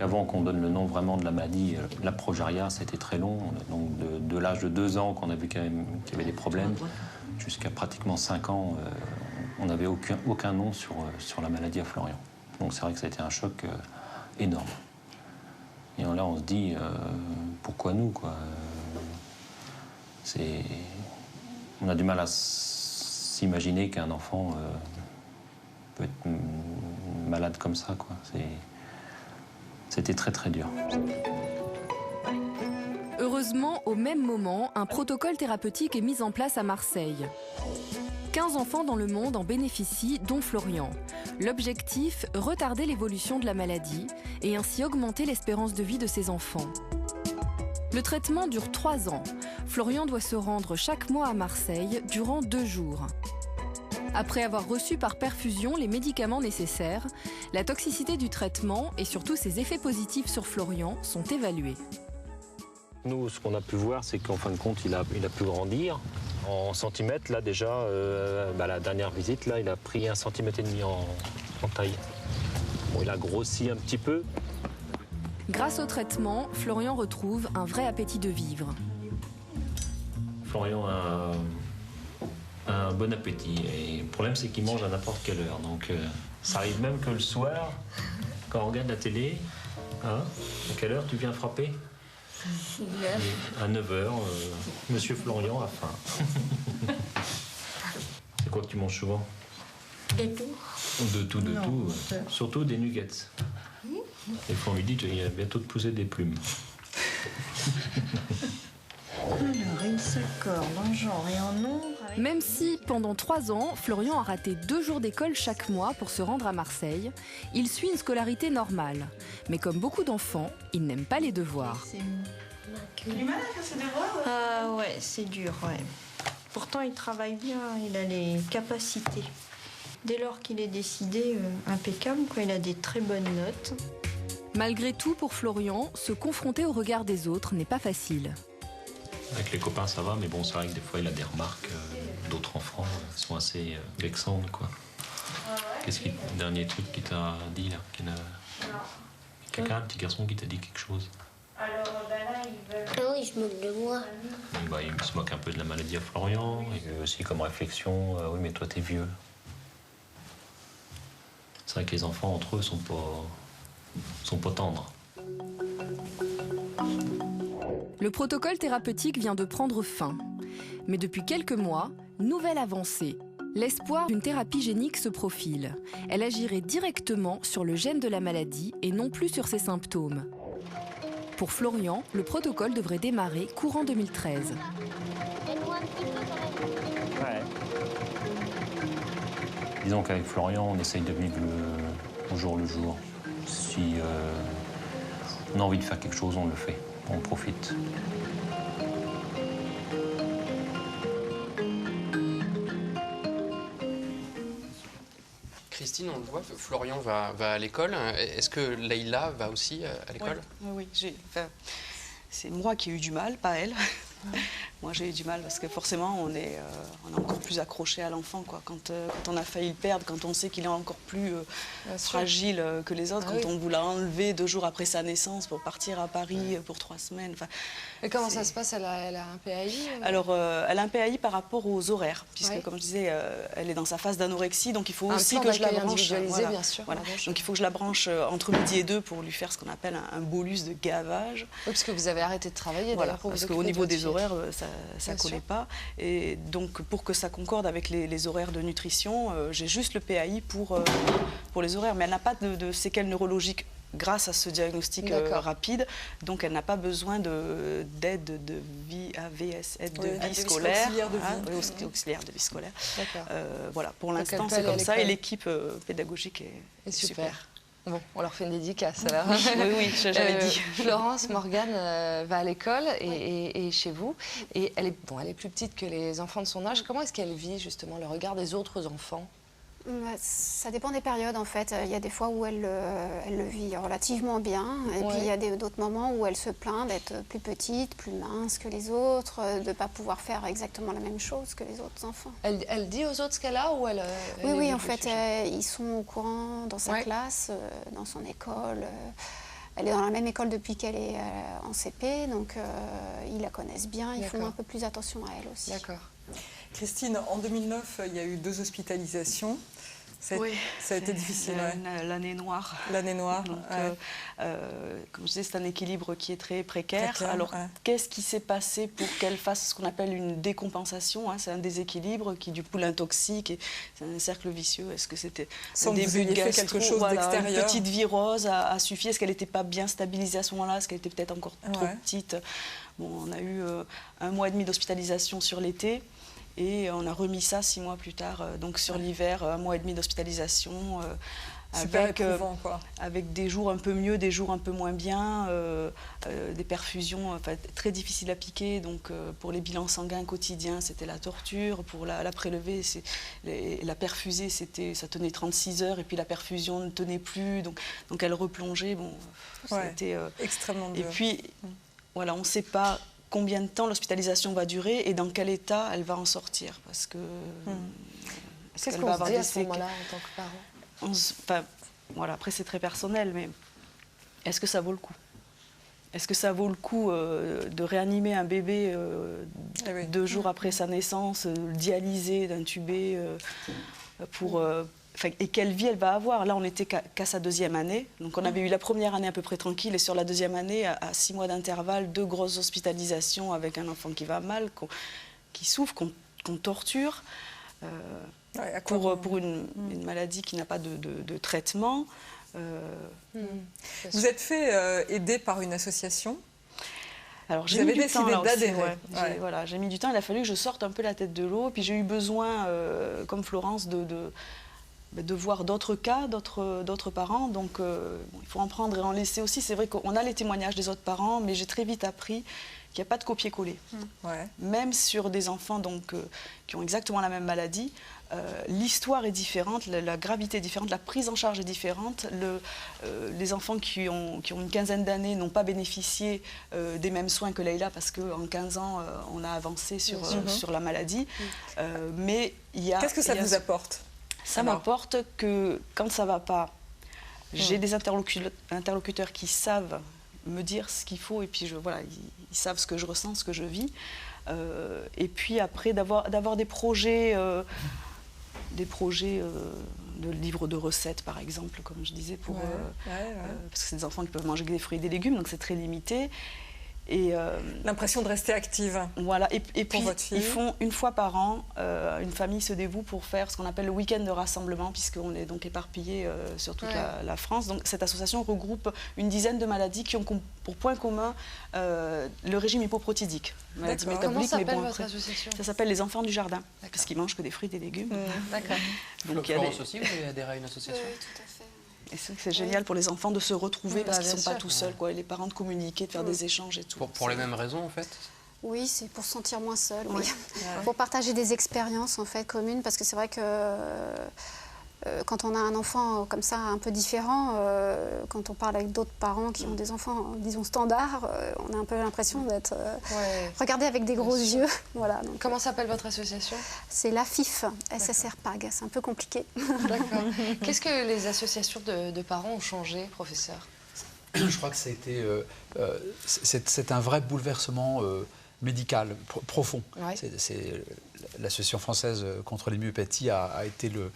Avant qu'on donne le nom vraiment de la maladie, la progéria, c'était très long. Donc de l'âge de 2 ans qu'on a vu qu'il y avait des problèmes, jusqu'à pratiquement 5 ans, on n'avait aucun nom sur la maladie à Florian. Donc c'est vrai que ça a été un choc énorme. Et là, on se dit, pourquoi nous, quoi? On a du mal à s'imaginer qu'un enfant peut être malade comme ça, quoi. C'était très très dur. Heureusement, au même moment, un protocole thérapeutique est mis en place à Marseille. 15 enfants dans le monde en bénéficient, dont Florian. L'objectif, retarder l'évolution de la maladie et ainsi augmenter l'espérance de vie de ces enfants. Le traitement dure 3 ans. Florian doit se rendre chaque mois à Marseille durant 2 jours. Après avoir reçu par perfusion les médicaments nécessaires, la toxicité du traitement et surtout ses effets positifs sur Florian sont évalués. Nous, ce qu'on a pu voir, c'est qu'en fin de compte, il a pu grandir. En centimètres, là déjà, la dernière visite, là, il a pris 1,5 cm en taille. Bon, il a grossi un petit peu. Grâce au traitement, Florian retrouve un vrai appétit de vivre. Florian a un bon appétit. Et le problème, c'est qu'il mange à n'importe quelle heure. Donc, ça arrive même que le soir, quand on regarde la télé, à quelle heure tu viens frapper? À 9h, Monsieur Florian a faim. C'est quoi que tu manges souvent? De tout. De tout, de tout. Surtout des nuggets. Et quand on lui dit qu'il va bientôt te pousser des plumes. Alors, il s'accorde en genre et en nombre. Même si, pendant 3 ans, Florian a raté 2 jours d'école chaque mois pour se rendre à Marseille, il suit une scolarité normale. Mais comme beaucoup d'enfants, il n'aime pas les devoirs. Il est mal à faire ses devoirs? Ah ouais, c'est dur, ouais. Pourtant, il travaille bien, il a les capacités. Dès lors qu'il est décidé, impeccable, quoi, il a des très bonnes notes. Malgré tout, pour Florian, se confronter au regard des autres n'est pas facile. Avec les copains, ça va, mais bon, c'est vrai que des fois, il a des remarques d'autres enfants qui sont assez vexantes, quoi. Qu'est-ce le dernier truc qu'il t'a dit, là, qui Quelqu'un, un petit garçon qui t'a dit quelque chose? Alors, là, ils veulent... Ah oui, je me moque de moi. Il se moque un peu de la maladie à Florian. Et aussi comme réflexion, oui, mais toi, t'es vieux. C'est vrai que les enfants, entre eux, sont pas tendres. Le protocole thérapeutique vient de prendre fin. Mais depuis quelques mois, nouvelle avancée. L'espoir d'une thérapie génique se profile. Elle agirait directement sur le gène de la maladie et non plus sur ses symptômes. Pour Florian, le protocole devrait démarrer courant 2013. Ouais. Disons qu'avec Florian, on essaye de vivre au jour le jour. Si on a envie de faire quelque chose, on le fait. On profite. Christine, on le voit, Florian va à l'école. Est-ce que Leïla va aussi à l'école? Oui, c'est moi qui ai eu du mal, pas elle. Moi, j'ai eu du mal parce que forcément, on est encore plus accroché à l'enfant. Quand on a failli le perdre, quand on sait qu'il est encore plus fragile que les autres, quand on vous l'a enlevé 2 jours après sa naissance pour partir à Paris pour 3 semaines. Et comment ça se passe? Elle a un PAI? Alors, elle a un PAI par rapport aux horaires, puisque, comme je disais, elle est dans sa phase d'anorexie, donc il faut aussi que je la branche. Bien sûr. Voilà. Donc, il faut que je la branche entre midi et 2 pour lui faire ce qu'on appelle un bolus de gavage. Oui, parce que vous avez arrêté de travailler. Voilà, parce qu'au niveau des horaires, ça ne collait pas. Et donc, pour que ça concorde avec les horaires de nutrition, j'ai juste le PAI pour les horaires. Mais elle n'a pas de séquelles neurologiques grâce à ce diagnostic rapide. Donc, elle n'a pas besoin d'aide de vie, AVS, aide de vie scolaire. Auxiliaire de vie scolaire. Voilà, pour l'instant, c'est comme ça. Et l'équipe pédagogique est super. Bon, on leur fait une dédicace alors. Oui, j'avais dit. Florence, Morgane va à l'école et chez vous. Et elle est plus petite que les enfants de son âge. Comment est-ce qu'elle vit justement le regard des autres enfants? Ça dépend des périodes en fait. Il y a des fois où elle le vit relativement bien et puis il y a d'autres moments où elle se plaint d'être plus petite, plus mince que les autres, de ne pas pouvoir faire exactement la même chose que les autres enfants. Elle dit aux autres ce qu'elle a ou elle Oui, en fait, ils sont au courant dans sa classe, dans son école. Elle est dans la même école depuis qu'elle est en CP, donc ils la connaissent bien, ils font un peu plus attention à elle aussi. D'accord. Christine, en 2009, il y a eu 2 hospitalisations. Ça a été difficile. L'année noire. L'année noire. Donc, comme je disais, c'est un équilibre qui est très précaire. Alors, qu'est-ce qui s'est passé pour qu'elle fasse ce qu'on appelle une décompensation? C'est un déséquilibre qui, du coup, l'intoxique. C'est un cercle vicieux. Est-ce que c'était un début de gastro, quelque chose d'extérieur? Une petite virose a suffi? Est-ce qu'elle n'était pas bien stabilisée à ce moment-là? Est-ce qu'elle était peut-être encore trop petite? Bon, on a eu 1 mois et demi d'hospitalisation sur l'été. Et on a remis ça 6 mois plus tard, donc sur l'hiver, 1 mois et demi d'hospitalisation, avec des jours un peu mieux, des jours un peu moins bien, des perfusions très difficiles à piquer. Donc pour les bilans sanguins quotidiens, c'était la torture. Pour la prélever, la perfuser, ça tenait 36 heures et puis la perfusion ne tenait plus. Donc elle replongeait. Bon, c'était extrêmement dur. Et puis, voilà, on ne sait pas combien de temps l'hospitalisation va durer et dans quel état elle va en sortir. Parce que... Qu'est-ce qu'on se dit à ce moment-là en tant que parent? Voilà, après, c'est très personnel, mais est-ce que ça vaut le coup? Est-ce que ça vaut le coup de réanimer un bébé 2 jours après sa naissance, le dialyser, d'intuber et quelle vie elle va avoir? Là, on n'était qu'à sa 2e année. Donc, on avait eu la première année à peu près tranquille. Et sur la 2e année, à 6 mois d'intervalle, 2 grosses hospitalisations avec un enfant qui va mal, qui souffre, qu'on torture, pour une maladie qui n'a pas de traitement. Vous êtes fait aider par une association? Alors, j'ai mis du temps là aussi. Voilà, j'ai mis du temps. Il a fallu que je sorte un peu la tête de l'eau. Puis j'ai eu besoin, comme Florence, de voir d'autres cas, d'autres parents. Donc, il faut en prendre et en laisser aussi. C'est vrai qu'on a les témoignages des autres parents, mais j'ai très vite appris qu'il n'y a pas de copier-coller. Même sur des enfants qui ont exactement la même maladie, l'histoire est différente, la gravité est différente, la prise en charge est différente. Les enfants qui ont une quinzaine d'années n'ont pas bénéficié des mêmes soins que Leïla parce qu'en 15 ans, on a avancé sur la maladie. Mais il y a... Qu'est-ce que ça vous apporte? Ça m'apporte que quand ça ne va pas, J'ai des interlocuteurs qui savent me dire ce qu'il faut et puis voilà, ils savent ce que je ressens, ce que je vis. Et puis après, d'avoir des projets de livres de recettes, par exemple, comme je disais, parce que c'est des enfants qui peuvent manger que des fruits et des légumes, donc c'est très limité. Et l'impression de rester active. Voilà. Et puis votre fille. ils font une fois par an, une famille se dévoue pour faire ce qu'on appelle le week-end de rassemblement, puisqu'on est donc éparpillés sur toute la France. Donc cette association regroupe une dizaine de maladies qui ont pour point commun le régime hypoprotidique. Maladie métabolique. Comment s'appelle votre association? Ça s'appelle les Enfants du Jardin, parce qu'ils mangent que des fruits et des légumes. D'accord. Donc Florence aussi, vous avez adhéré à une association? Oui, tout à fait. Et c'est génial pour les enfants de se retrouver parce qu'ils ne sont pas tout seuls, quoi. Et les parents de communiquer, de faire des échanges et tout. Pour les mêmes raisons, en fait? Oui, c'est pour se sentir moins seul. Oui. Ouais. Pour partager des expériences en fait communes, parce que c'est vrai que quand on a un enfant comme ça un peu différent, quand on parle avec d'autres parents qui ont des enfants, disons standards, on a un peu l'impression d'être regardé avec des gros yeux. Voilà. Donc, comment s'appelle votre association? C'est l'AFIF, SSR PAG. C'est un peu compliqué. D'accord. Qu'est-ce que les associations de parents ont changé, professeur? Je crois que ça a été, c'est un vrai bouleversement médical profond. Ouais. L'Association française contre les myopathies a été le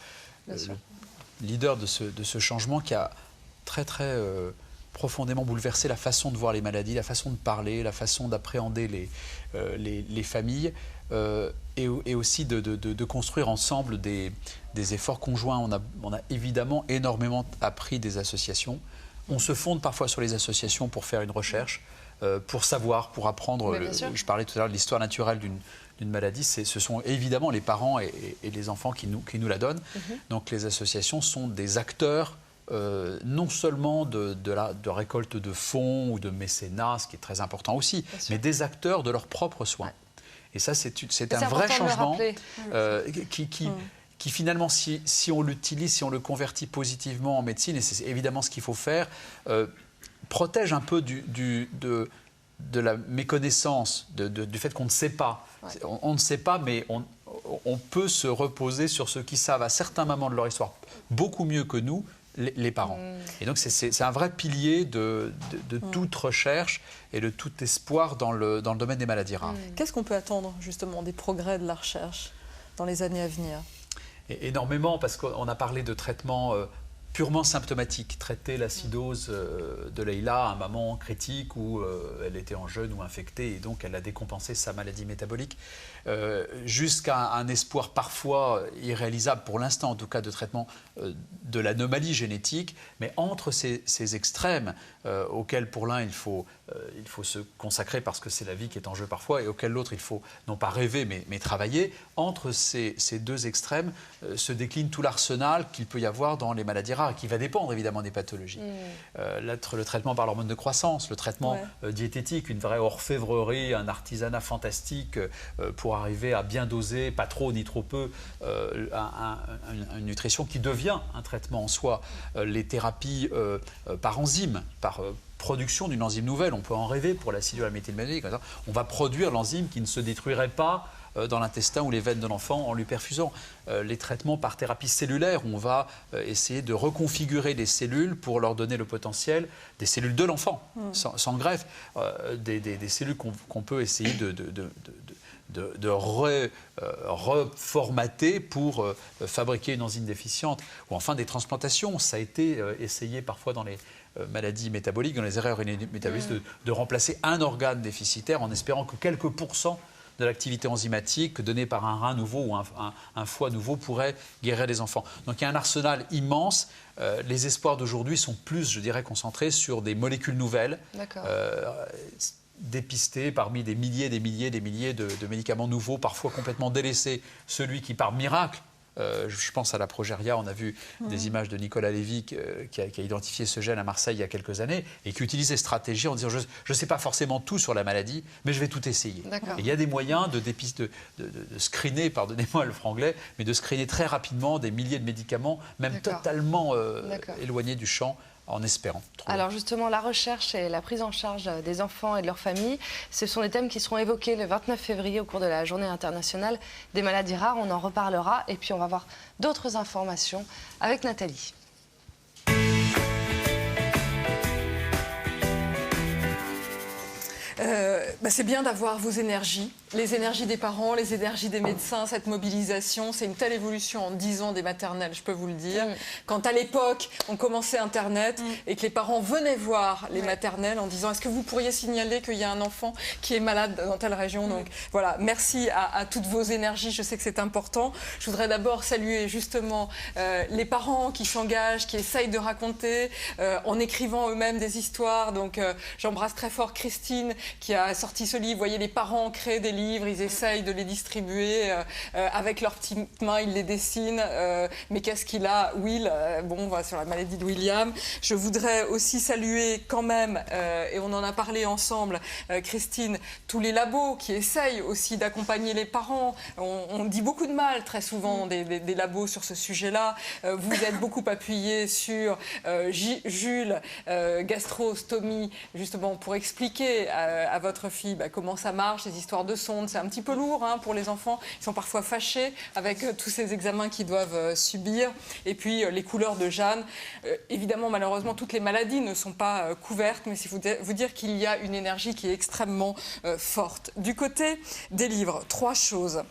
leader de ce changement qui a très profondément bouleversé la façon de voir les maladies, la façon de parler, la façon d'appréhender les familles et aussi de construire ensemble des efforts conjoints. On a évidemment énormément appris des associations. On se fonde parfois sur les associations pour faire une recherche, pour savoir, pour apprendre. Je parlais tout à l'heure de l'histoire naturelle d'une maladie. Ce sont évidemment les parents et les enfants qui nous la donnent. Donc les associations sont des acteurs non seulement de récolte de fonds ou de mécénat, ce qui est très important aussi, mais des acteurs de leurs propres soins. Et ça, c'est un vrai changement qui finalement, si on l'utilise, si on le convertit positivement en médecine, et c'est évidemment ce qu'il faut faire, protège un peu de la méconnaissance, du fait qu'on ne sait pas. On ne sait pas, mais on peut se reposer sur ceux qui savent à certains moments de leur histoire beaucoup mieux que nous, les parents. Et donc c'est un vrai pilier de toute recherche et de tout espoir dans le domaine des maladies rares. Qu'est-ce qu'on peut attendre justement des progrès de la recherche dans les années à venir? Énormément, parce qu'on a parlé de traitements purement symptomatiques, traiter l'acidose de Leïla, un moment critique où elle était en jeûne ou infectée et donc elle a décompensé sa maladie métabolique, jusqu'à un espoir parfois irréalisable pour l'instant, en tout cas de traitement de l'anomalie génétique, mais entre ces extrêmes auxquels pour l'un il faut se consacrer parce que c'est la vie qui est en jeu parfois et auquel l'autre il faut non pas rêver mais travailler, entre ces deux extrêmes se décline tout l'arsenal qu'il peut y avoir dans les maladies rares et qui va dépendre évidemment des pathologies. Le traitement par l'hormone de croissance, le traitement diététique, une vraie orfèvrerie, un artisanat fantastique pour arriver à bien doser, pas trop ni trop peu, une nutrition qui devient un traitement en soi. Les thérapies par enzyme, par production d'une enzyme nouvelle, on peut en rêver pour l'acide de la méthylmalonique. On va produire l'enzyme qui ne se détruirait pas dans l'intestin ou les veines de l'enfant en lui perfusant. Les traitements par thérapie cellulaire, où on va essayer de reconfigurer les cellules pour leur donner le potentiel des cellules de l'enfant, sans greffe, des cellules qu'on peut essayer de reformater pour fabriquer une enzyme déficiente, ou enfin des transplantations. Ça a été essayé parfois dans les maladies métaboliques, dans les erreurs métaboliques, de remplacer un organe déficitaire en espérant que quelques pourcents de l'activité enzymatique donnée par un rein nouveau ou un foie nouveau pourrait guérir les enfants. Donc il y a un arsenal immense. Les espoirs d'aujourd'hui sont plus, je dirais, concentrés sur des molécules nouvelles, dépistées parmi des milliers de médicaments nouveaux, parfois complètement délaissés. Celui qui, par miracle, je pense à la progéria, on a vu des images de Nicolas Lévy qui a identifié ce gène à Marseille il y a quelques années et qui utilise ces stratégies en disant je ne sais pas forcément tout sur la maladie, mais je vais tout essayer. Et il y a des moyens de screener, pardonnez-moi le franglais, mais de screener très rapidement des milliers de médicaments, même totalement éloignés du champ, en espérant trouver. Alors justement, la recherche et la prise en charge des enfants et de leurs familles, ce sont des thèmes qui seront évoqués le 29 février au cours de la Journée internationale des maladies rares. On en reparlera et puis on va voir d'autres informations avec Nathalie. C'est bien d'avoir vos énergies, les énergies des parents, les énergies des médecins, cette mobilisation. C'est une telle évolution en 10 ans des maternelles, je peux vous le dire. Quand à l'époque, on commençait Internet et que les parents venaient voir les maternelles en disant « Est-ce que vous pourriez signaler qu'il y a un enfant qui est malade dans telle région ?» Donc voilà, merci à toutes vos énergies, je sais que c'est important. Je voudrais d'abord saluer justement les parents qui s'engagent, qui essayent de raconter en écrivant eux-mêmes des histoires. Donc j'embrasse très fort Christine qui a sorti ce livre. Vous voyez, les parents créent des livres, ils essayent de les distribuer avec leurs petites mains, ils les dessinent. Mais qu'est-ce qu'il a, Will sur la maladie de William. Je voudrais aussi saluer quand même, et on en a parlé ensemble, Christine, tous les labos qui essayent aussi d'accompagner les parents. On dit beaucoup de mal très souvent des labos sur ce sujet-là. Vous êtes beaucoup appuyé sur Jules, gastrostomie, justement pour expliquer à votre fille comment ça marche, les histoires de sondes. C'est un petit peu lourd pour les enfants. Ils sont parfois fâchés avec tous ces examens qu'ils doivent subir. Et puis les couleurs de Jeanne. Évidemment, malheureusement, toutes les maladies ne sont pas couvertes, mais c'est vous dire qu'il y a une énergie qui est extrêmement forte. Du côté des livres, 3 choses.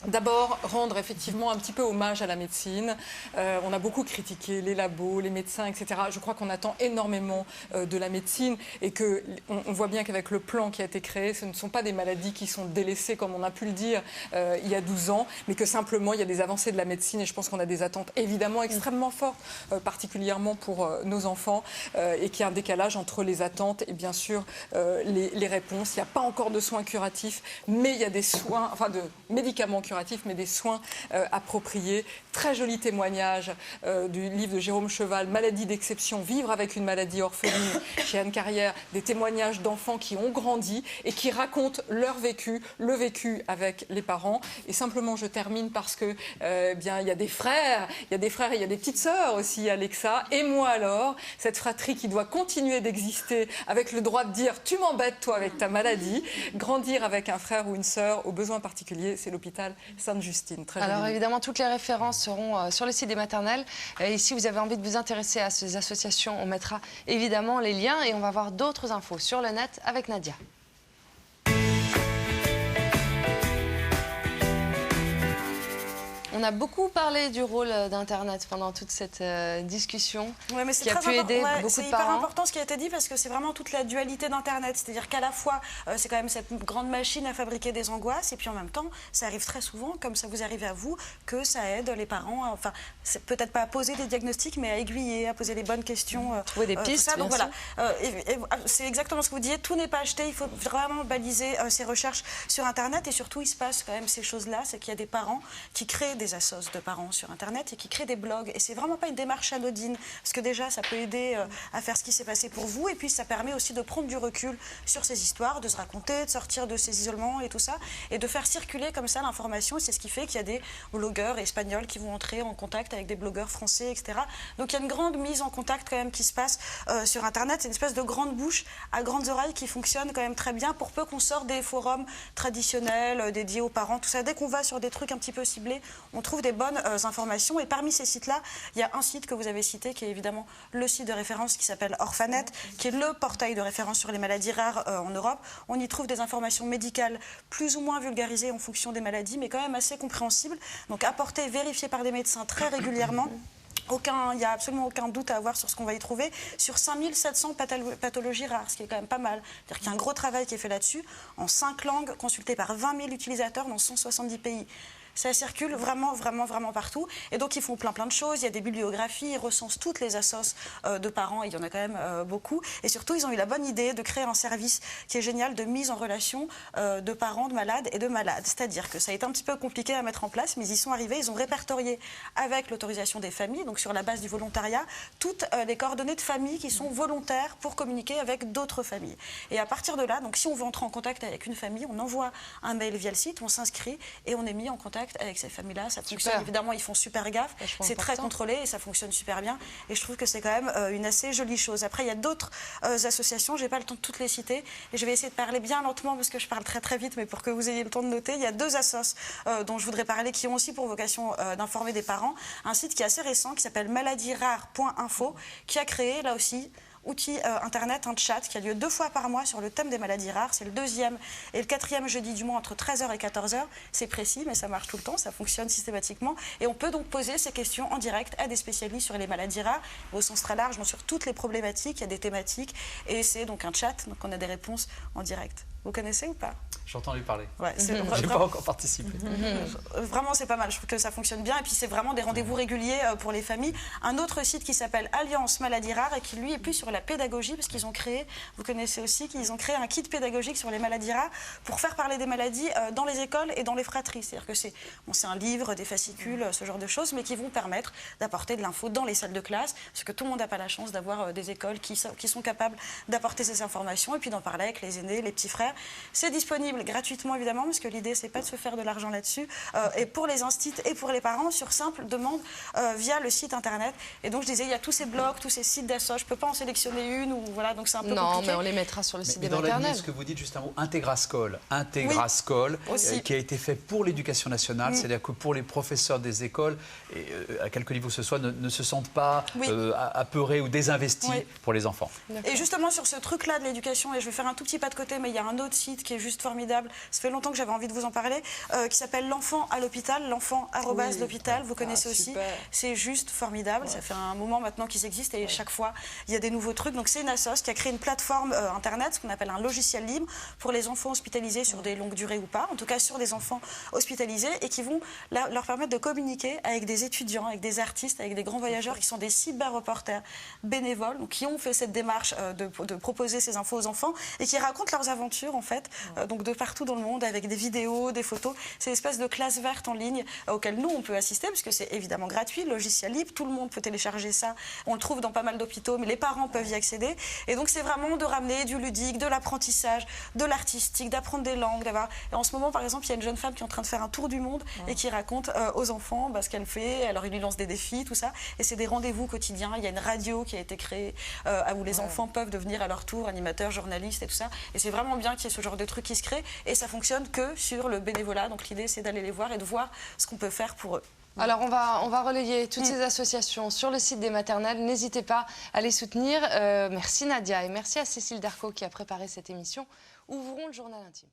D'abord, rendre effectivement un petit peu hommage à la médecine. On a beaucoup critiqué les labos, les médecins, etc. Je crois qu'on attend énormément de la médecine et qu'on voit bien qu'avec le plan qui a été créé, ce ne sont pas des maladies qui sont délaissées, comme on a pu le dire il y a 12 ans, mais que simplement il y a des avancées de la médecine et je pense qu'on a des attentes évidemment extrêmement fortes, particulièrement pour nos enfants, et qu'il y a un décalage entre les attentes et bien sûr les réponses. Il n'y a pas encore de soins curatifs, mais il y a des soins, de médicaments curatifs, mais des soins appropriés. Très joli témoignage du livre de Jérôme Cheval, Maladie d'exception, vivre avec une maladie orpheline, chez Anne Carrière, des témoignages d'enfants qui ont grandi et qui racontent leur vécu, le vécu avec les parents. Et simplement, je termine parce que il y a des frères, et il y a des petites sœurs aussi, Alexa, et moi alors, cette fratrie qui doit continuer d'exister avec le droit de dire « tu m'embêtes toi avec ta maladie », grandir avec un frère ou une sœur aux besoins particuliers, c'est l'hôpital Sainte-Justine. Alors évidemment, toutes les références seront sur le site des maternelles. Et si vous avez envie de vous intéresser à ces associations, on mettra évidemment les liens et on va voir d'autres infos sur le net avec Nadia. On a beaucoup parlé du rôle d'Internet pendant toute cette discussion, mais qui a pu aider beaucoup de parents. C'est hyper important ce qui a été dit parce que c'est vraiment toute la dualité d'Internet. C'est-à-dire qu'à la fois, c'est quand même cette grande machine à fabriquer des angoisses et puis en même temps, ça arrive très souvent, comme ça vous arrive à vous, que ça aide les parents, c'est peut-être pas à poser des diagnostics, mais à aiguiller, à poser les bonnes questions. Trouver des pistes, Donc voilà, c'est exactement ce que vous disiez, tout n'est pas acheté, il faut vraiment baliser ses recherches sur Internet et surtout, il se passe quand même ces choses-là, c'est qu'il y a des parents qui créent des assos de parents sur Internet et qui créent des blogs. Et c'est vraiment pas une démarche anodine, parce que déjà, ça peut aider à faire ce qui s'est passé pour vous, et puis ça permet aussi de prendre du recul sur ces histoires, de se raconter, de sortir de ces isolements et tout ça, et de faire circuler comme ça l'information. C'est ce qui fait qu'il y a des blogueurs espagnols qui vont entrer en contact avec des blogueurs français, etc. Donc il y a une grande mise en contact quand même qui se passe sur Internet. C'est une espèce de grande bouche à grandes oreilles qui fonctionne quand même très bien, pour peu qu'on sorte des forums traditionnels dédiés aux parents, tout ça. Dès qu'on va sur des trucs un petit peu ciblés, on trouve des bonnes informations. Et parmi ces sites-là, il y a un site que vous avez cité qui est évidemment le site de référence qui s'appelle Orphanet, qui est le portail de référence sur les maladies rares en Europe. On y trouve des informations médicales plus ou moins vulgarisées en fonction des maladies, mais quand même assez compréhensibles. Donc apportées, vérifiées par des médecins très régulièrement. Il n'y a absolument aucun doute à avoir sur ce qu'on va y trouver, sur 5700 pathologies rares, ce qui est quand même pas mal. C'est-à-dire qu'il y a un gros travail qui est fait là-dessus, en 5 langues, consultées par 20 000 utilisateurs dans 170 pays. Ça circule vraiment, vraiment, vraiment partout. Et donc, ils font plein de choses. Il y a des bibliographies, ils recensent toutes les assos de parents. Il y en a quand même beaucoup. Et surtout, ils ont eu la bonne idée de créer un service qui est génial de mise en relation de parents, de malades et de malades. C'est-à-dire que ça a été un petit peu compliqué à mettre en place, mais ils y sont arrivés. Ils ont répertorié, avec l'autorisation des familles, donc sur la base du volontariat, toutes les coordonnées de familles qui sont volontaires pour communiquer avec d'autres familles. Et à partir de là, donc si on veut entrer en contact avec une famille, on envoie un mail via le site, on s'inscrit et on est mis en contact avec ces familles-là. Ça fonctionne, évidemment, ils font super gaffe. C'est très contrôlé et ça fonctionne super bien. Et je trouve que c'est quand même une assez jolie chose. Après, il y a d'autres associations, je n'ai pas le temps de toutes les citer. Et je vais essayer de parler bien lentement parce que je parle très vite, mais pour que vous ayez le temps de noter, il y a 2 assos dont je voudrais parler qui ont aussi pour vocation d'informer des parents. Un site qui est assez récent, qui s'appelle maladiesrares.info, qui a créé, là aussi, outil internet, un chat qui a lieu 2 fois par mois sur le thème des maladies rares. C'est le 2e et le 4e jeudi du mois entre 13h et 14h. C'est précis, mais ça marche tout le temps, ça fonctionne systématiquement. Et on peut donc poser ces questions en direct à des spécialistes sur les maladies rares, au sens très large, sur toutes les problématiques. Il y a des thématiques et c'est donc un chat, donc on a des réponses en direct. Vous connaissez ou pas? J'ai entendu parler. Ouais, j'ai pas encore participé. Vraiment, c'est pas mal. Je trouve que ça fonctionne bien. Et puis, c'est vraiment des rendez-vous réguliers pour les familles. Un autre site qui s'appelle Alliance Maladies Rares et qui, lui, est plus sur la pédagogie parce qu'ils ont créé, vous connaissez aussi, qu'ils ont créé un kit pédagogique sur les maladies rares pour faire parler des maladies dans les écoles et dans les fratries. C'est-à-dire que c'est un livre, des fascicules, ce genre de choses, mais qui vont permettre d'apporter de l'info dans les salles de classe parce que tout le monde n'a pas la chance d'avoir des écoles qui sont capables d'apporter ces informations et puis d'en parler avec les aînés, les petits frères. C'est disponible gratuitement évidemment parce que l'idée c'est pas de se faire de l'argent là-dessus et pour les instituts et pour les parents sur simple demande via le site internet. Et donc je disais il y a tous ces blogs, tous ces sites d'asso, je peux pas en sélectionner une ou voilà donc c'est un peu compliqué. Non mais on les mettra sur le site des maternelles. Dans la ligne, ce que vous dites juste un mot, Integrascol, qui a été fait pour l'éducation nationale, c'est-à-dire que pour les professeurs des écoles et à quelque niveau que ce soit ne se sentent pas apeurés ou désinvestis pour les enfants. Et justement sur ce truc-là de l'éducation, et je vais faire un tout petit pas de côté, mais il y a un autre site qui est juste formidable, ça fait longtemps que j'avais envie de vous en parler, qui s'appelle l'enfant à l'hôpital, l'enfant@l'hôpital, vous connaissez aussi, c'est juste formidable, ça fait un moment maintenant qu'ils existent et chaque fois il y a des nouveaux trucs, donc c'est une assoce qui a créé une plateforme internet, ce qu'on appelle un logiciel libre pour les enfants hospitalisés sur des longues durées ou pas, en tout cas sur des enfants hospitalisés et qui vont leur permettre de communiquer avec des étudiants, avec des artistes, avec des grands voyageurs qui sont des cyber-reporters bénévoles, donc qui ont fait cette démarche de proposer ces infos aux enfants et qui racontent leurs aventures en fait, donc de partout dans le monde avec des vidéos, des photos. C'est une espèce de classe verte en ligne auquel nous on peut assister parce que c'est évidemment gratuit, logiciel libre, tout le monde peut télécharger ça. On le trouve dans pas mal d'hôpitaux, mais les parents peuvent y accéder. Et donc c'est vraiment de ramener du ludique, de l'apprentissage, de l'artistique, d'apprendre des langues, d'avoir. Et en ce moment par exemple il y a une jeune femme qui est en train de faire un tour du monde et qui raconte aux enfants ce qu'elle fait. Alors il lui lance des défis, tout ça. Et c'est des rendez-vous quotidiens. Il y a une radio qui a été créée où les enfants peuvent devenir à leur tour animateurs, journalistes et tout ça. Et c'est vraiment bien qu'il y ait ce genre de truc qui se crée et ça fonctionne que sur le bénévolat. Donc l'idée c'est d'aller les voir et de voir ce qu'on peut faire pour eux. Alors on va relayer toutes ces associations sur le site des maternelles. N'hésitez pas à les soutenir. Merci Nadia et merci à Cécile Darcos qui a préparé cette émission. Ouvrons le journal intime.